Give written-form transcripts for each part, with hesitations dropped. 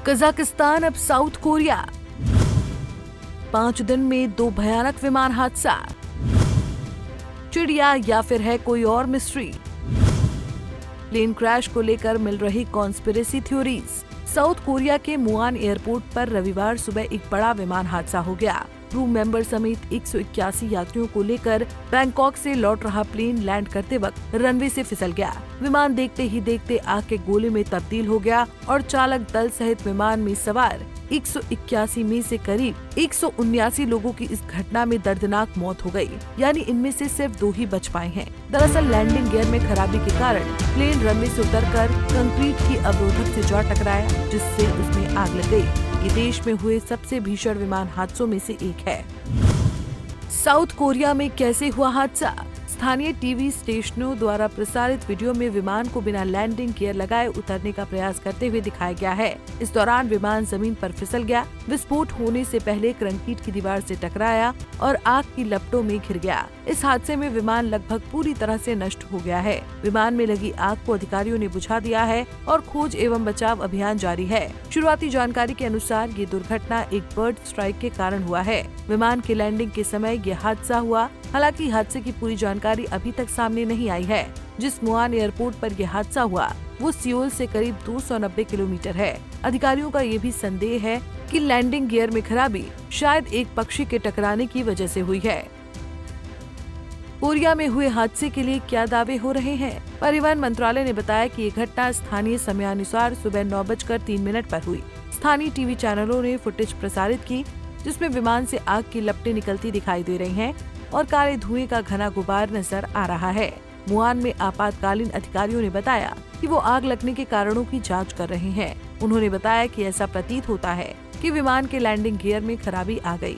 Kazakhstan अब south Korea. 5 दिन में 2 भयानक विमान हादसा। चिड़िया या फिर है कोई और मिस्ट्री। प्लेन क्रैश को लेकर मिल रही कॉन्स्पिरेसी थ्योरीज। साउथ कोरिया के मुआन एयरपोर्ट पर रविवार सुबह एक बड़ा विमान हादसा हो गया। क्रू मेंबर समेत 181 यात्रियों को लेकर बैंकॉक से लौट रहा प्लेन लैंड करते वक्त रनवे से फिसल गया। विमान देखते ही देखते आग के गोले में तब्दील हो गया और चालक दल सहित विमान में सवार 181 में से करीब 179 लोगों की इस घटना में दर्दनाक मौत हो गई, यानी इनमें से सिर्फ 2 ही बच पाए हैं। दरअसल लैंडिंग गियर में खराबी के कारण प्लेन रनवे से उतरकर कंक्रीट की अवरोधक से जा टकराया, जिससे उसमें आग लग गई। ये देश में हुए सबसे भीषण विमान हादसों में से एक है। साउथ कोरिया में कैसे हुआ हादसा? स्थानीय टीवी स्टेशनों द्वारा प्रसारित वीडियो में विमान को बिना लैंडिंग गियर लगाए उतरने का प्रयास करते हुए दिखाया गया है। इस दौरान विमान जमीन पर फिसल गया। विस्फोट होने से पहले कंक्रीट की दीवार से टकराया और आग की लपटों में घिर गया। इस हादसे में विमान लगभग पूरी तरह से नष्ट हो गया है। विमान में लगी आग को अधिकारियों ने बुझा दिया है और खोज एवं बचाव अभियान जारी है। शुरुआती जानकारी के अनुसार ये दुर्घटना एक बर्ड स्ट्राइक के कारण हुआ है। विमान के लैंडिंग के समय ये हादसा हुआ। हालांकि हादसे की पूरी जानकारी अभी तक सामने नहीं आई है। जिस मुआन एयरपोर्ट पर यह हादसा हुआ वो सियोल से करीब 290 किलोमीटर है। अधिकारियों का ये भी संदेह है कि लैंडिंग गियर में खराबी शायद एक पक्षी के टकराने की वजह से हुई है। कोरिया में हुए हादसे के लिए क्या दावे हो रहे हैं? परिवहन मंत्रालय ने बताया कि ये घटना स्थानीय समयानुसार सुबह 9:03 पर हुई। स्थानीय टीवी चैनलों ने फुटेज प्रसारित की, जिसमें विमान से आग की लपटें निकलती दिखाई दे रही हैं और काले धुएं का घना गुबार नजर आ रहा है। मुआन में आपातकालीन अधिकारियों ने बताया कि वो आग लगने के कारणों की जांच कर रहे हैं। उन्होंने बताया कि ऐसा प्रतीत होता है कि विमान के लैंडिंग गियर में खराबी आ गई।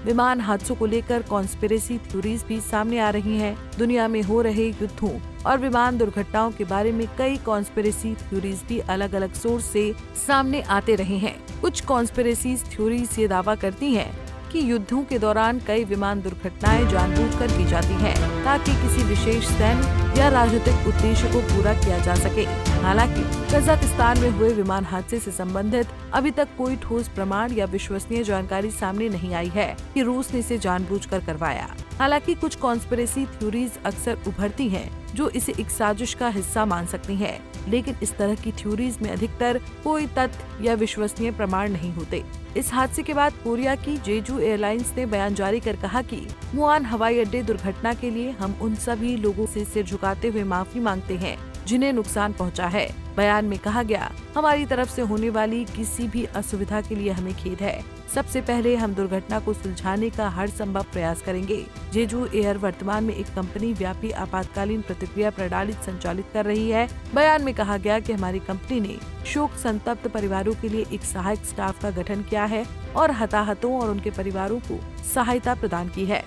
विमान हादसों को लेकर कॉन्स्पिरेसी थ्योरीज भी सामने आ रही हैं। दुनिया में हो रहे युद्धों और विमान दुर्घटनाओं के बारे में कई कॉन्स्पिरेसी थ्योरीज भी अलग अलग सोर्स से सामने आते रहे हैं। कुछ कॉन्स्पिरेसी थ्योरीज ये दावा करती हैं कि युद्धों के दौरान कई विमान दुर्घटनाएं जानबूझकर की जाती हैं ताकि किसी विशेष सैन्य या राजनीतिक उद्देश्य को पूरा किया जा सके। हालांकि कजाकिस्तान में हुए विमान हादसे से संबंधित अभी तक कोई ठोस प्रमाण या विश्वसनीय जानकारी सामने नहीं आई है कि रूस ने इसे जानबूझकर करवाया। हालांकि कुछ कॉन्स्पिरेसी थ्योरीज अक्सर उभरती हैं जो इसे एक साजिश का हिस्सा मान सकती हैं, लेकिन इस तरह की थ्योरीज में अधिकतर कोई तथ्य या विश्वसनीय प्रमाण नहीं होते। इस हादसे के बाद कोरिया की जेजू एयरलाइंस ने बयान जारी कर कहा कि मुआन हवाई अड्डे दुर्घटना के लिए हम उन सभी लोगों से सिर झुकाते हुए माफी मांगते हैं जिन्हें नुकसान पहुंचा है। बयान में कहा गया, हमारी तरफ से होने वाली किसी भी असुविधा के लिए हमें खेद है। सबसे पहले हम दुर्घटना को सुलझाने का हर संभव प्रयास करेंगे। जेजू एयर वर्तमान में एक कंपनी व्यापी आपातकालीन प्रतिक्रिया प्रणाली संचालित कर रही है। बयान में कहा गया कि हमारी कंपनी ने शोक संतप्त परिवारों के लिए एक सहायक स्टाफ का गठन किया है और हताहतों और उनके परिवारों को सहायता प्रदान की है।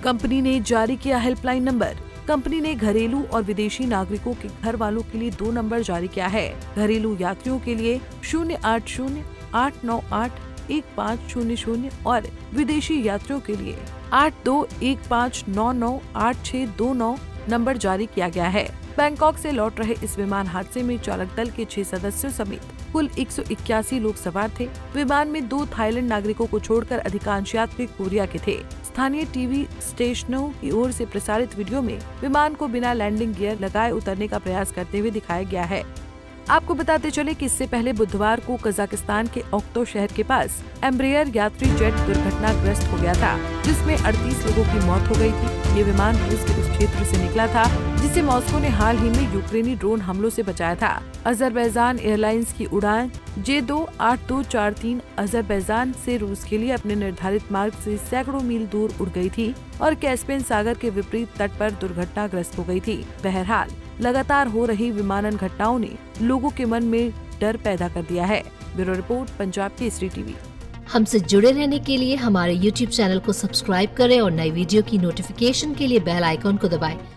कंपनी ने जारी किया हेल्पलाइन नंबर। कंपनी ने घरेलू और विदेशी नागरिकों के घर वालों के लिए 2 नंबर जारी किया है। घरेलू यात्रियों के लिए 080-898-1500 और विदेशी यात्रियों के लिए 8215998629 नंबर जारी किया गया है। बैंकॉक से लौट रहे इस विमान हादसे में चालक दल के 6 सदस्यों समेत कुल 181 लोग सवार थे। विमान में 2 थाईलैंड नागरिकों को छोड़कर अधिकांश यात्री कोरिया के थे। स्थानीय टीवी स्टेशनों की ओर से प्रसारित वीडियो में विमान को बिना लैंडिंग गियर लगाए उतरने का प्रयास करते हुए दिखाया गया है। आपको बताते चले कि इससे पहले बुधवार को कजाकिस्तान के ओक्तो शहर के पास एम्ब्रेयर यात्री जेट दुर्घटनाग्रस्त हो गया था, जिसमें 38 लोगों की मौत हो गई थी। ये विमान रूस के उस क्षेत्र से निकला था जिसे मॉस्को ने हाल ही में यूक्रेनी ड्रोन हमलों से बचाया था। अजरबैजान एयरलाइंस की उड़ान J28243 अजरबैजान से रूस के लिए अपने निर्धारित मार्ग से सैकड़ों मील दूर उड़ गई थी और कैस्पियन सागर के विपरीत तट पर दुर्घटनाग्रस्त हो गई थी। बहरहाल लगातार हो रही विमानन घटनाओं ने लोगों के मन में डर पैदा कर दिया है। Bureau report, Punjab Kesari TV. हमसे जुड़े रहने के लिए हमारे YouTube चैनल को सब्सक्राइब करें और नई वीडियो की नोटिफिकेशन के लिए बेल आइकॉन को दबाएं।